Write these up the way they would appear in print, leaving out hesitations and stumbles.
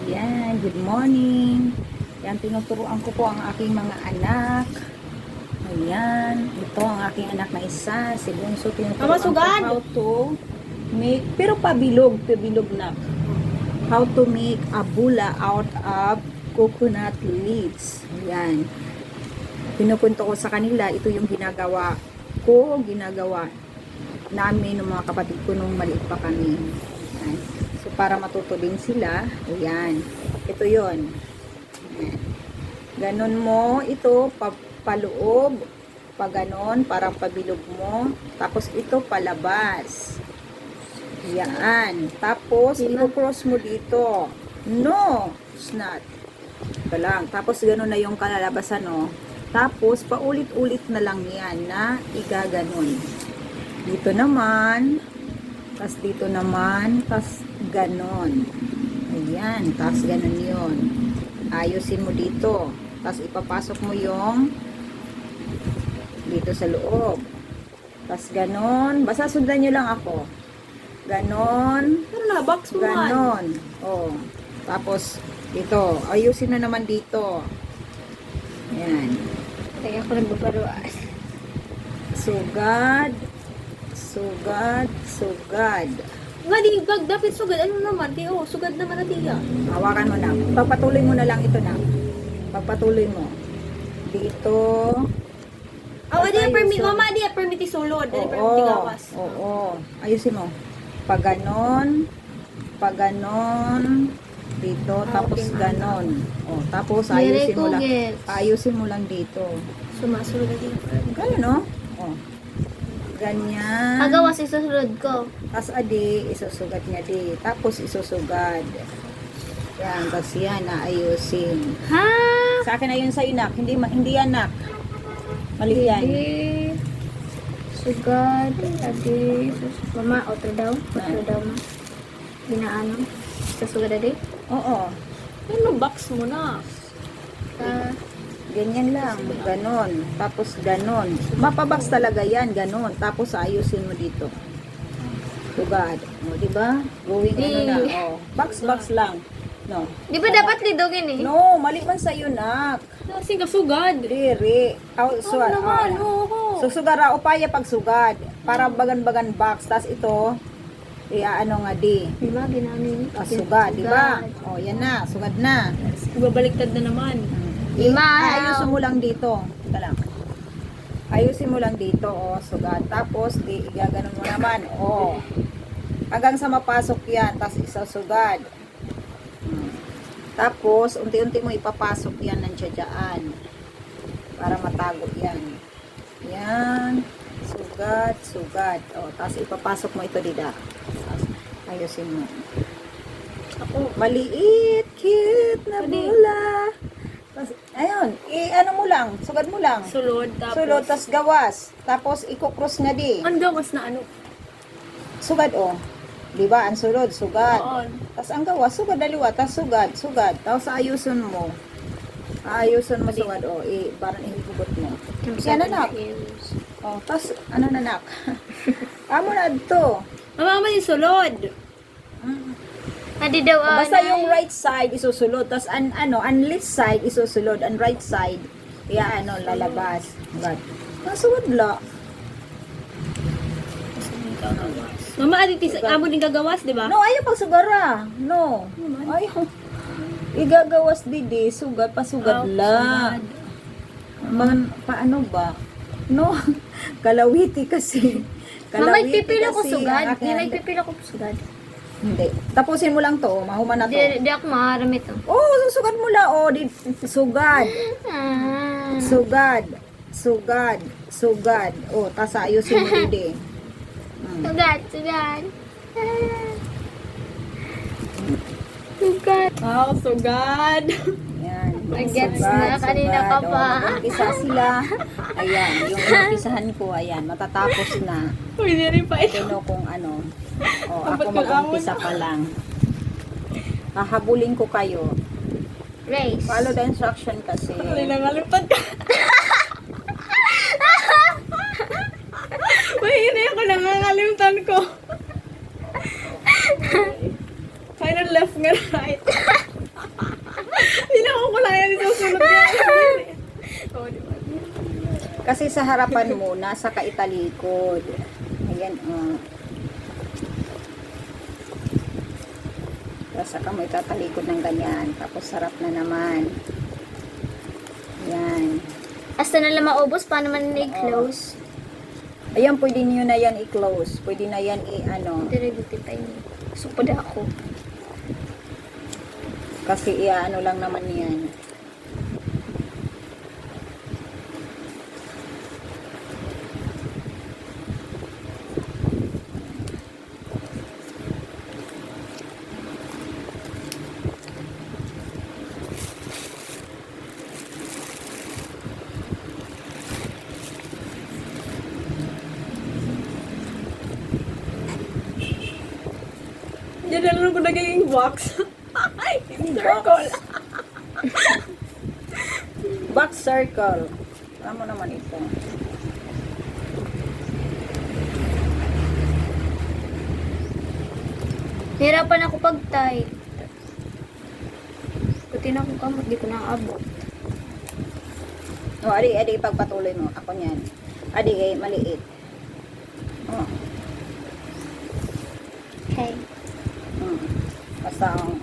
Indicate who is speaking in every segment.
Speaker 1: Yan, good morning. Yan, tinuturuan ko po ang aking mga anak. Ayan, ito ang aking anak na isa. Si Bunso, tinuturuan ko how to make, pero pabilog na. How to make a bula out of coconut leaves. Ayan. Pinupunto ko sa kanila, ito yung ginagawa namin ng mga kapatid ko nung maliit pa kami. Ayan. So, para matuto din sila, ayan. Ito yon. Ganon mo, ito, paloob, ganon, parang pabilog mo. Tapos, ito, palabas. Yan. Tapos, i-cross mo dito. No, it's not. Ito lang. Tapos, ganon na yung kalalabasan, no. Tapos, paulit-ulit na lang yan na igaganon. Dito naman, tas dito naman, tas ganon. Ayan, tas ganon yun. Ayusin mo dito. Tas ipapasok mo yung dito sa loob. Tas ganon. Basta sundan nyo lang ako. Ganon.
Speaker 2: Pero na-box mo man.
Speaker 1: Ganon. Oh. Tapos, dito. Ayusin na naman dito. Ayan.
Speaker 2: Kaya ako nagbabaruan.
Speaker 1: Sugad. Sugad. Sugad.
Speaker 2: Nga di, bag, dapat sugad. Ano naman? Tiyo, sugad naman na tiya.
Speaker 1: Hawakan mo na. Pagpatuloy mo na lang ito na. Pagpatuloy mo. Dito.
Speaker 2: Adi na permit. Mama, adi na permit isulod. Adi permit gawas.
Speaker 1: Oo. Ayusin mo. Pag ganon. Pag ganon. Dito. Tapos
Speaker 2: okay,
Speaker 1: ganon. O, tapos ayusin mo lang.
Speaker 2: Gets.
Speaker 1: Ayusin mo lang dito.
Speaker 2: Sumasulod na din.
Speaker 1: Ganyan, no? O. Ganyan.
Speaker 2: Agawas isusulod ko.
Speaker 1: Tapos adi, isusugad niya di. Tapos isusugad. Yan, tapos yan, ayusin.
Speaker 2: Ha?
Speaker 1: Sa akin ayun sa'yo, nak. Hindi yan, nak. Mali yan.
Speaker 2: Adi. Sugad. Adi. Mama, otro daw. Otro daw ma. Ginaano. Susugad adi.
Speaker 1: Oo.
Speaker 2: Ano, box mo na.
Speaker 1: Ganyan lang. Ganon. Tapos ganon. Mapabox talaga yan. Ganon. Tapos ayusin mo dito. Sugad. O, diba? Going ano na. O. Box lang. No.
Speaker 2: Di ba dapat lidogin eh?
Speaker 1: No, mali man sa'yo, nak.
Speaker 2: Kasi kasugad.
Speaker 1: Diri. Susugara o paya pagsugad. Para bagan-bagan box. Tapos ito, ano nga di.
Speaker 2: Diba, ginamit.
Speaker 1: Sugad, diba? O, yan na. Sugad na.
Speaker 2: Babaliktad na naman.
Speaker 1: Ayusin mo lang dito. Ito lang. Ayusin mo lang dito, o, sugad. Tapos, igaganon mo naman, o. Hanggang sa mapasok yan, tapos isasugad. Tapos, unti-unti mo ipapasok yan ng tsadyaan. Para matago yan. Yan. Sugad, sugad. O, tapos ipapasok mo ito dida. Tapos, ayusin mo. Ako, maliit, cute na bula. Tapos, ayun, ano mo lang, sugad mo lang.
Speaker 2: Sulod, tapos.
Speaker 1: Sulod, tapos gawas. Tapos, iko-cross nga di.
Speaker 2: Ang gawas na ano?
Speaker 1: Sugad, o. Diba? Ang sulod, sugad.
Speaker 2: Oo.
Speaker 1: Tapos, ang gawas, sugad daliwa. Tapos, sugad, sugad. Tapos, ayusin mo. Ayusin mo, sugad, o. Parang ihugot mo. Yan, anak. O, tapos, ano na, anak? Amo na ito.
Speaker 2: Mama, yung sulod. Adi daw,
Speaker 1: Basta yung right side isusulod, tapos ang left side isusulod, ang right side lalabas. But nasugod la.
Speaker 2: Mama, adi amo din gagawas, di ba?
Speaker 1: No, ayaw pagsugara. No. Ayaw. Igagawas didi, sugat pasugad la. Paano ba? No. Kalawiti kasi.
Speaker 2: Mama, ipipila ko
Speaker 1: kasi
Speaker 2: sugad.
Speaker 1: ang aking-
Speaker 2: Nila ipipila ko sugad.
Speaker 1: Hindi. Tapusin mo lang to, mahuman na to.
Speaker 2: Di ako makaramit to.
Speaker 1: Susugad mo la, sugad. Sugad. Sugad. Sugad. Tas ayusin mo didi.
Speaker 2: Sugad, sugad. Sugad. Sugad.
Speaker 1: Yan.
Speaker 2: Nag-gets na, kanina ka pa.
Speaker 1: Umpisa sila. Ayan, yung umpisahan ko, ayan, matatapos na.
Speaker 2: Pwede rin pa ito.
Speaker 1: Ito kung ano.
Speaker 2: Dapat
Speaker 1: Ako mag-umpisa pa lang. Hahabulin ko kayo.
Speaker 2: Race.
Speaker 1: Follow the instruction kasi.
Speaker 2: Nangalipad ka. Mahina ako, nangangalimutan ko. Kaya left nga right.
Speaker 1: Kasi sa harapan muna, saka italikod. Ayan, Tapos saka mo itatalikod ng ganyan. Tapos sarap na naman. Ayan.
Speaker 2: Hasta na lang maubos, paano man i-close?
Speaker 1: Ayan, pwede nyo na yan i-close. Pwede na yan i-ano.
Speaker 2: Dire-dire tayo. Supod ako.
Speaker 1: Kasi i-ano lang naman yan.
Speaker 2: Diyan na lang ko nagiging box. Circle.
Speaker 1: Box circle. Tama naman ito.
Speaker 2: Hirapan ako pag-type. Puti na akong kamot, di ko naabot.
Speaker 1: O, adi, pagpatuloy mo. Ako niyan. Adi, maliit. O.
Speaker 2: Okay.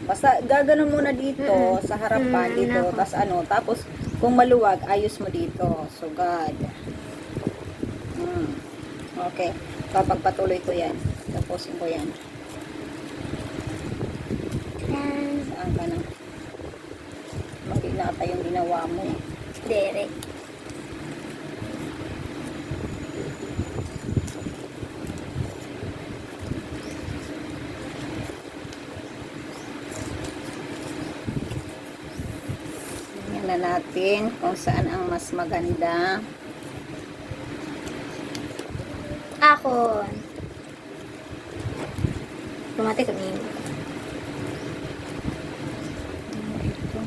Speaker 1: Basta gaganon muna dito sa harapan dito,
Speaker 2: nako.
Speaker 1: tapos kung maluwag, ayos mo dito. Sugad. Okay. Papagpatuloy ko yan. Tapusin ko yan. Saan ka na? Mali nata yung ginawa mo eh.
Speaker 2: Derek.
Speaker 1: Tingnan na natin kung saan ang mas maganda.
Speaker 2: Ako. Lumati kami.
Speaker 1: Ito.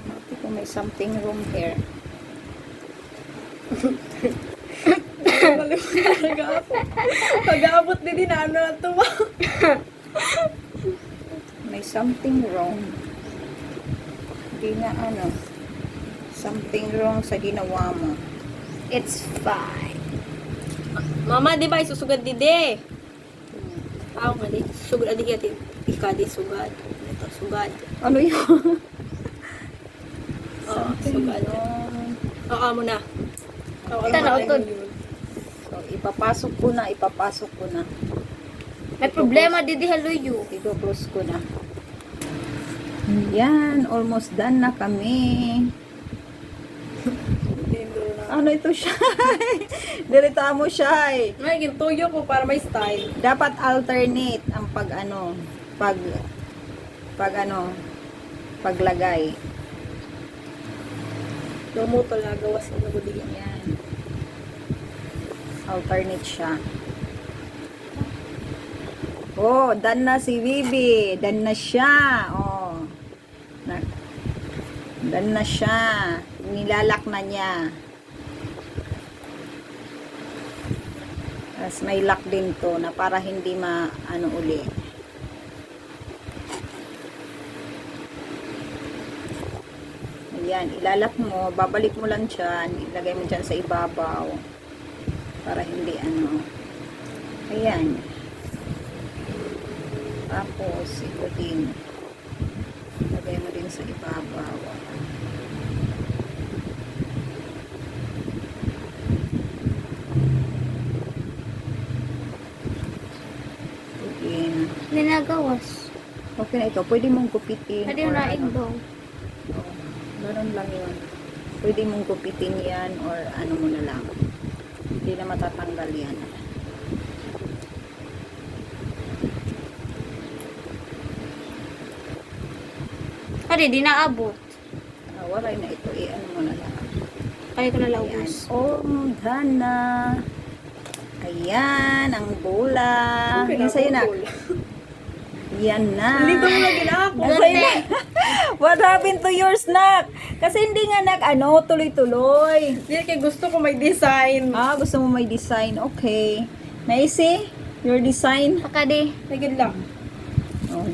Speaker 1: Ito kung may something wrong here.
Speaker 2: Pag-aabot din ano na ito ba?
Speaker 1: May something wrong. Hindi na ano. Something wrong sa ginawa mo.
Speaker 2: It's fine. Mama, di ba isusugad dide? Ako nga di. Sugad adi kaya ikadi sugad. Ito sugad.
Speaker 1: Ano yun?
Speaker 2: Oo, sugad.
Speaker 1: wrong.
Speaker 2: Oo mo na.
Speaker 3: Tanaw to.
Speaker 1: So, ipapasok ko na.
Speaker 3: May problema didi haluyo.
Speaker 1: I-close ko na. Yan, almost done na kami. Ano ito siya? Dirita mo siya eh.
Speaker 2: May gintuyo ko para may style.
Speaker 1: Dapat alternate ang paglagay.
Speaker 2: Lumuto na gawas na nagudi.
Speaker 1: Yan. Alternate siya. Oh, done na si Bibi. Done na siya. Oh. Done na siya. Nilalak na niya. Tapos may lock din to na para hindi uli. Ayan, ilalak mo, babalik mo lang dyan, ilagay mo dyan sa ibabaw. Para hindi Ayan. Tapos, ito din. Ilagay mo din sa ibabaw.
Speaker 3: Ninagawas.
Speaker 1: Okay na ito. Pwede mong gupitin.
Speaker 3: Pwede
Speaker 1: or
Speaker 3: na ibaw.
Speaker 1: Ganun lang yun. Pwede mong gupitin yan or ano mo na lang. Hindi na matatanggal yan.
Speaker 3: Kaya di naabot.
Speaker 1: Waray na ito. Ano mo na lang.
Speaker 3: Kaya ko na
Speaker 1: Ayan.
Speaker 3: laubos.
Speaker 1: Done na. Ayan, ang bola. Yan sa'yo na. Yan na.
Speaker 2: Lito mo lagi na ako.
Speaker 1: Nasa'yo na. What happened to your snack? Kasi hindi nga tuloy-tuloy.
Speaker 2: Hindi kaya gusto ko may design.
Speaker 1: Gusto mo may design. Okay. Naisi? Your design?
Speaker 3: Baka di.
Speaker 2: Lagyan lang.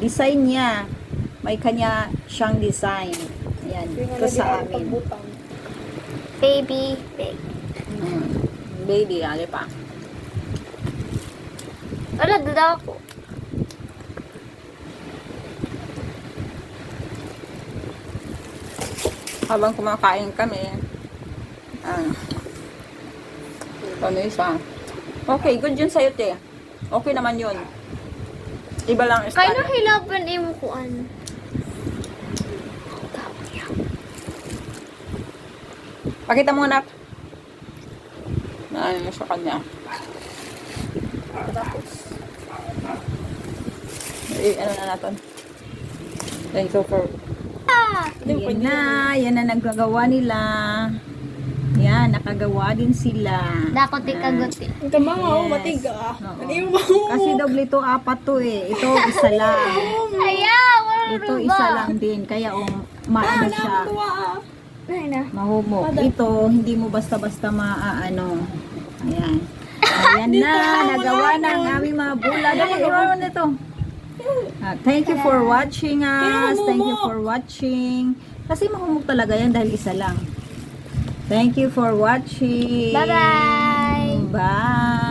Speaker 1: Design niya. May kanya siyang design. Ayan. Yan, ito sa amin.
Speaker 3: Baby pig.
Speaker 1: Baby, ali pa.
Speaker 3: Wala, dada ako.
Speaker 1: Habang kumakain kami, ano isa? Okay, good yun sa'yo, te. Okay naman yun. Iba lang is
Speaker 3: Kaya na hilaban mo ko ano.
Speaker 1: Pakita mo na. Ano sa kanya. Ano na natin. Thank you for... Yan na nagagawa nila. Yan, nakagawa din sila.
Speaker 3: Dako ti kagot.
Speaker 2: Ito mga,
Speaker 1: Yes.
Speaker 2: matiga.
Speaker 1: Oo.
Speaker 2: Ano yung mga
Speaker 1: Kasi doble to, apat to eh. Ito, isa lang.
Speaker 3: Ayaw, wala
Speaker 1: Ito,
Speaker 3: ba?
Speaker 1: isa lang din. Kaya, maano siya.
Speaker 3: Ay na.
Speaker 1: Mahumok. Ito, hindi mo basta-basta maaano. Ayan. Ayan na, nagawa ng aming mga bulag. Ano magawa nito? Thank you for watching us. Thank you for watching. Kasi mahumok talaga yan dahil isa lang. Thank you for watching.
Speaker 3: Bye-bye.
Speaker 1: Bye.